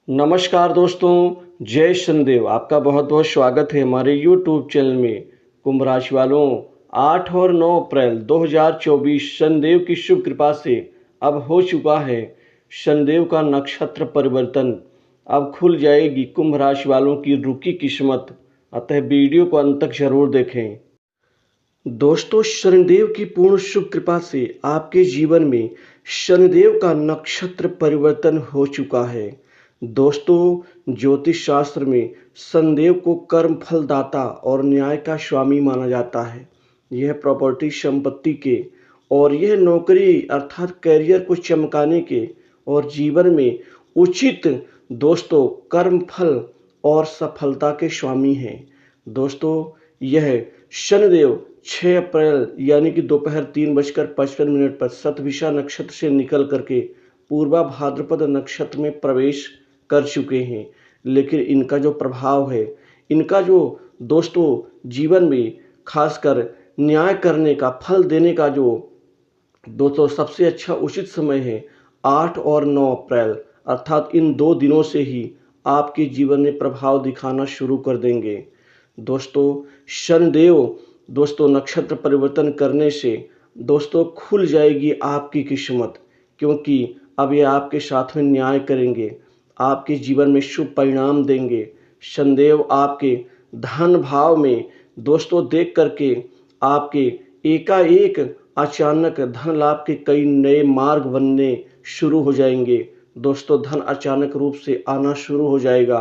नमस्कार दोस्तों, जय शनिदेव। आपका बहुत-बहुत स्वागत है हमारे यूट्यूब चैनल में। कुंभ राशि वालों, 8 और 9 अप्रैल 2024 शनिदेव की शुभ कृपा से अब हो चुका है शनिदेव का नक्षत्र परिवर्तन। अब खुल जाएगी कुंभ राशि वालों की रुकी किस्मत, अतः वीडियो को अंत तक जरूर देखें। दोस्तों, शनिदेव की पूर्ण शुभ कृपा से आपके जीवन में शनिदेव का नक्षत्र परिवर्तन हो चुका है। दोस्तों, ज्योतिष शास्त्र में शनिदेव को कर्म फलदाता और न्याय का स्वामी माना जाता है। यह प्रॉपर्टी संपत्ति के और यह नौकरी अर्थात करियर को चमकाने के और जीवन में उचित दोस्तों कर्म फल और सफलता के स्वामी हैं। दोस्तों, यह शनिदेव 6 अप्रैल यानी कि दोपहर 3:55 पर शतभिषा नक्षत्र से निकल करके पूर्वा भाद्रपद नक्षत्र में प्रवेश कर चुके हैं। लेकिन इनका जो प्रभाव है, इनका जो दोस्तों जीवन में खासकर न्याय करने का, फल देने का जो दोस्तों सबसे अच्छा उचित समय है 8 और 9 अप्रैल, अर्थात इन 2 दिनों से ही आपके जीवन में प्रभाव दिखाना शुरू कर देंगे। दोस्तों, शनिदेव दोस्तों नक्षत्र परिवर्तन करने से दोस्तों खुल जाएगी आपकी किस्मत, क्योंकि अब ये आपके साथ में न्याय करेंगे, आपके जीवन में शुभ परिणाम देंगे। शनिदेव आपके धन भाव में दोस्तों देख करके आपके एकाएक अचानक धन लाभ के कई नए मार्ग बनने शुरू हो जाएंगे। दोस्तों, धन अचानक रूप से आना शुरू हो जाएगा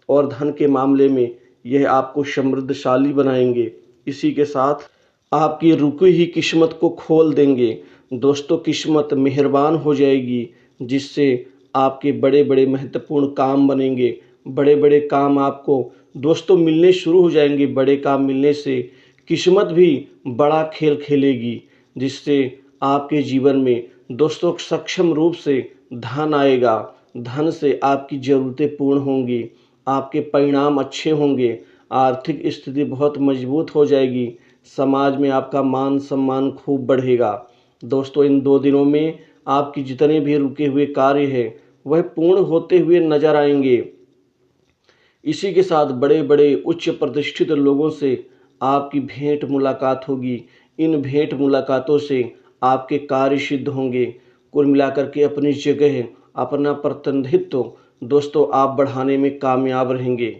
और धन के मामले में यह आपको समृद्धशाली बनाएंगे। इसी के साथ आपकी रुकी हुई किस्मत को खोल देंगे। दोस्तों, किस्मत मेहरबान हो जाएगी, जिससे आपके बड़े बड़े महत्वपूर्ण काम बनेंगे। बड़े बड़े काम आपको दोस्तों मिलने शुरू हो जाएंगे। बड़े काम मिलने से किस्मत भी बड़ा खेल खेलेगी, जिससे आपके जीवन में दोस्तों सक्षम रूप से धन आएगा। धन से आपकी ज़रूरतें पूर्ण होंगी, आपके परिणाम अच्छे होंगे, आर्थिक स्थिति बहुत मजबूत हो जाएगी, समाज में आपका मान सम्मान खूब बढ़ेगा। दोस्तों, इन 2 दिनों में आपके जितने भी रुके हुए कार्य हैं वह पूर्ण होते हुए नजर आएंगे। इसी के साथ बड़े बड़े उच्च प्रतिष्ठित लोगों से आपकी भेंट मुलाकात होगी। इन भेंट मुलाकातों से आपके कार्य सिद्ध होंगे। कुल मिलाकर के अपनी जगह, अपना प्रतिनिधित्व दोस्तों आप बढ़ाने में कामयाब रहेंगे।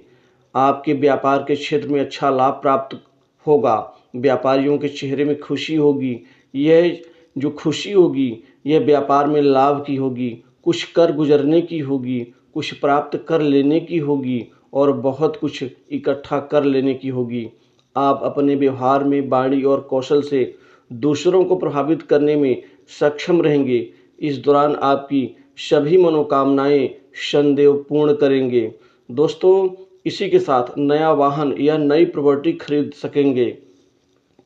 आपके व्यापार के क्षेत्र में अच्छा लाभ प्राप्त होगा। व्यापारियों के चेहरे में खुशी होगी। यह जो खुशी होगी यह व्यापार में लाभ की होगी, कुछ कर गुजरने की होगी, कुछ प्राप्त कर लेने की होगी और बहुत कुछ इकट्ठा कर लेने की होगी। आप अपने व्यवहार में वाणी और कौशल से दूसरों को प्रभावित करने में सक्षम रहेंगे। इस दौरान आपकी सभी मनोकामनाएं शनिदेव पूर्ण करेंगे। दोस्तों, इसी के साथ नया वाहन या नई प्रॉपर्टी खरीद सकेंगे,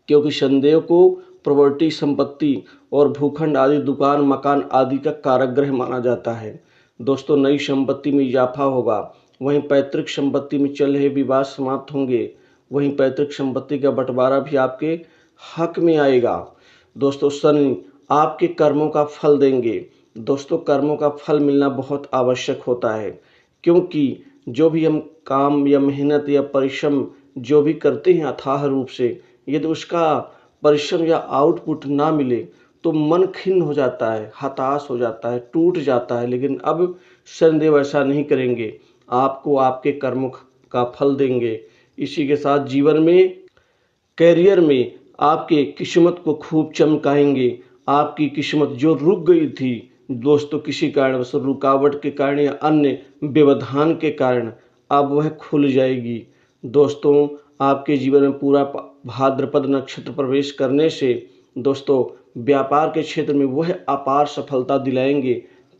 क्योंकि शनिदेव को प्रॉपर्टी संपत्ति और भूखंड आदि दुकान मकान आदि का कारक ग्रह माना जाता है। दोस्तों, नई संपत्ति में इजाफा होगा। वहीं पैतृक संपत्ति में चल रहे विवाद समाप्त होंगे। वहीं पैतृक संपत्ति का बंटवारा भी आपके हक में आएगा। दोस्तों, शनि आपके कर्मों का फल देंगे। दोस्तों, कर्मों का फल मिलना बहुत आवश्यक होता है, क्योंकि जो भी हम काम या मेहनत या परिश्रम जो भी करते हैं अथाह रूप से, यदि उसका परिश्रम या आउटपुट ना मिले तो मन खिन्न हो जाता है, हताश हो जाता है, टूट जाता है। लेकिन अब शनिदेव ऐसा नहीं करेंगे, आपको आपके कर्मों का फल देंगे। इसी के साथ जीवन में, करियर में आपके किस्मत को खूब चमकाएंगे। आपकी किस्मत जो रुक गई थी दोस्तों किसी कारणवश रुकावट के कारण या अन्य व्यवधान के कारण, अब वह खुल जाएगी। दोस्तों, आपके जीवन में पूरा भाद्रपद नक्षत्र प्रवेश करने से दोस्तों व्यापार के क्षेत्र में वह अपार सफलता दिलाएंगे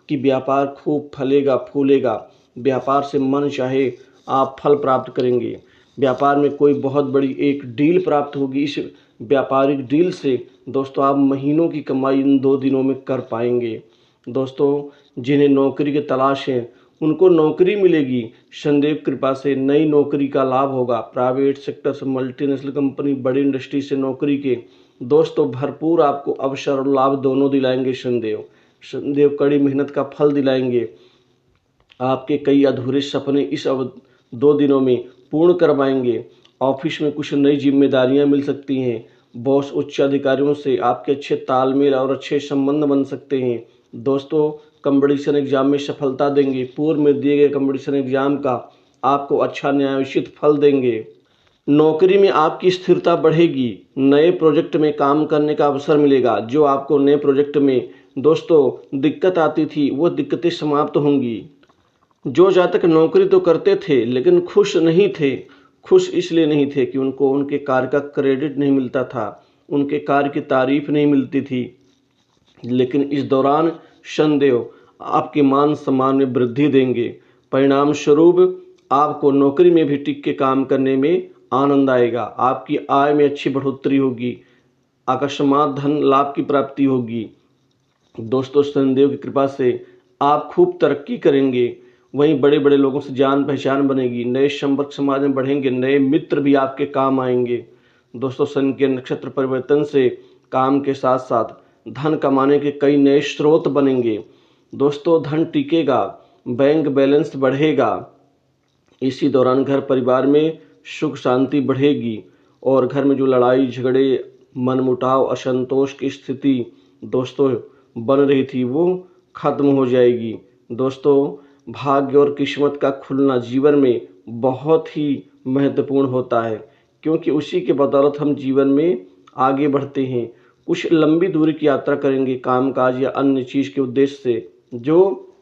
कि व्यापार खूब फलेगा फूलेगा। व्यापार से मन चाहे आप फल प्राप्त करेंगे। व्यापार में कोई बहुत बड़ी एक डील प्राप्त होगी। इस व्यापारिक डील से दोस्तों आप महीनों की कमाई इन 2 दिनों में कर पाएंगे। दोस्तों, जिन्हें नौकरी की तलाश है उनको नौकरी मिलेगी। शनिदेव कृपा से नई नौकरी का लाभ होगा। प्राइवेट सेक्टर से, मल्टीनेशनल कंपनी, बड़ी इंडस्ट्री से नौकरी के दोस्तों भरपूर आपको अवसर और लाभ दोनों दिलाएंगे। शनिदेव कड़ी मेहनत का फल दिलाएंगे। आपके कई अधूरे सपने इस 2 दिनों में पूर्ण करवाएंगे। ऑफिस में कुछ नई जिम्मेदारियां मिल सकती हैं। बॉस उच्च अधिकारियों से आपके अच्छे तालमेल और अच्छे संबंध बन सकते हैं। दोस्तों, कंपटीशन एग्जाम में सफलता देंगे। पूर्व में दिए गए कंपटीशन एग्जाम का आपको अच्छा न्यायोचित फल देंगे। नौकरी में आपकी स्थिरता बढ़ेगी। नए प्रोजेक्ट में काम करने का अवसर मिलेगा। जो आपको नए प्रोजेक्ट में दोस्तों दिक्कत आती थी, वो दिक्कतें समाप्त होंगी। जो जातक नौकरी तो करते थे लेकिन खुश नहीं थे। खुश इसलिए नहीं थे कि उनको उनके कार्य का क्रेडिट नहीं मिलता था, उनके कार्य की तारीफ नहीं मिलती थी। लेकिन इस दौरान शनिदेव आपके मान सम्मान में वृद्धि देंगे। परिणाम स्वरूप आपको नौकरी में भी टिक के काम करने में आनंद आएगा। आपकी आय में अच्छी बढ़ोतरी होगी। अकस्मात धन लाभ की प्राप्ति होगी। दोस्तों, शनिदेव की कृपा से आप खूब तरक्की करेंगे। वहीं बड़े बड़े लोगों से जान पहचान बनेगी। नए संपर्क समाज में बढ़ेंगे। नए मित्र भी आपके काम आएंगे। दोस्तों, शनि के नक्षत्र परिवर्तन से काम के साथ साथ धन कमाने के कई नए स्रोत बनेंगे। दोस्तों, धन टिकेगा, बैंक बैलेंस बढ़ेगा। इसी दौरान घर परिवार में सुख शांति बढ़ेगी और घर में जो लड़ाई झगड़े, मनमुटाव, असंतोष की स्थिति दोस्तों बन रही थी, वो खत्म हो जाएगी। दोस्तों, भाग्य और किस्मत का खुलना जीवन में बहुत ही महत्वपूर्ण होता है, क्योंकि उसी के बदौलत हम जीवन में आगे बढ़ते हैं। कुछ लंबी दूरी की यात्रा करेंगे कामकाज या अन्य चीज़ के उद्देश्य से, जो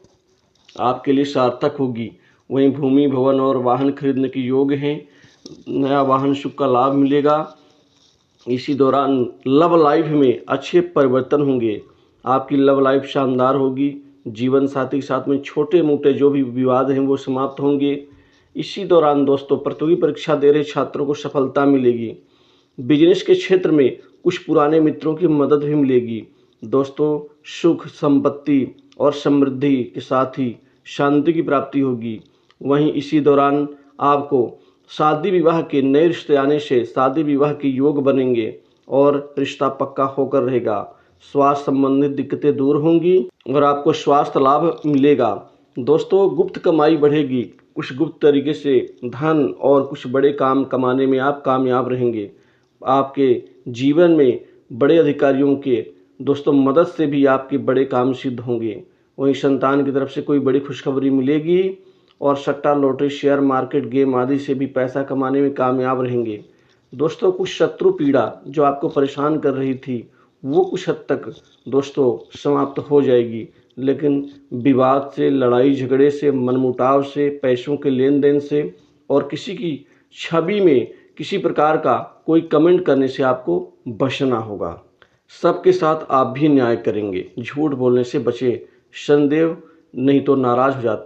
आपके लिए सार्थक होगी। वहीं भूमि, भवन और वाहन खरीदने के योग हैं। नया वाहन सुख का लाभ मिलेगा। इसी दौरान लव लाइफ में अच्छे परिवर्तन होंगे। आपकी लव लाइफ शानदार होगी। जीवन साथी के साथ में छोटे मोटे जो भी विवाद हैं वो समाप्त होंगे। इसी दौरान दोस्तों, प्रतियोगी परीक्षा दे रहे छात्रों को सफलता मिलेगी। बिजनेस के क्षेत्र में कुछ पुराने मित्रों की मदद भी मिलेगी। दोस्तों, सुख, संपत्ति और समृद्धि के साथ ही शांति की प्राप्ति होगी। वहीं इसी दौरान आपको शादी विवाह के नए रिश्ते आने से शादी विवाह के योग बनेंगे और रिश्ता पक्का होकर रहेगा। स्वास्थ्य संबंधित दिक्कतें दूर होंगी और आपको स्वास्थ्य लाभ मिलेगा। दोस्तों, गुप्त कमाई बढ़ेगी। कुछ गुप्त तरीके से धन और कुछ बड़े काम कमाने में आप कामयाब रहेंगे। आपके जीवन में बड़े अधिकारियों के दोस्तों मदद से भी आपके बड़े काम सिद्ध होंगे। वहीं संतान की तरफ से कोई बड़ी खुशखबरी मिलेगी और सट्टा, लॉटरी, शेयर मार्केट, गेम आदि से भी पैसा कमाने में कामयाब रहेंगे। दोस्तों, कुछ शत्रु पीड़ा जो आपको परेशान कर रही थी, वो कुछ हद तक दोस्तों समाप्त हो जाएगी। लेकिन विवाद से, लड़ाई झगड़े से, मनमुटाव से, पैसों के लेन देन से और किसी की छवि में किसी प्रकार का कोई कमेंट करने से आपको बचना होगा। सबके साथ आप भी न्याय करेंगे। झूठ बोलने से बचें। शनिदेव नहीं तो नाराज हो जाते।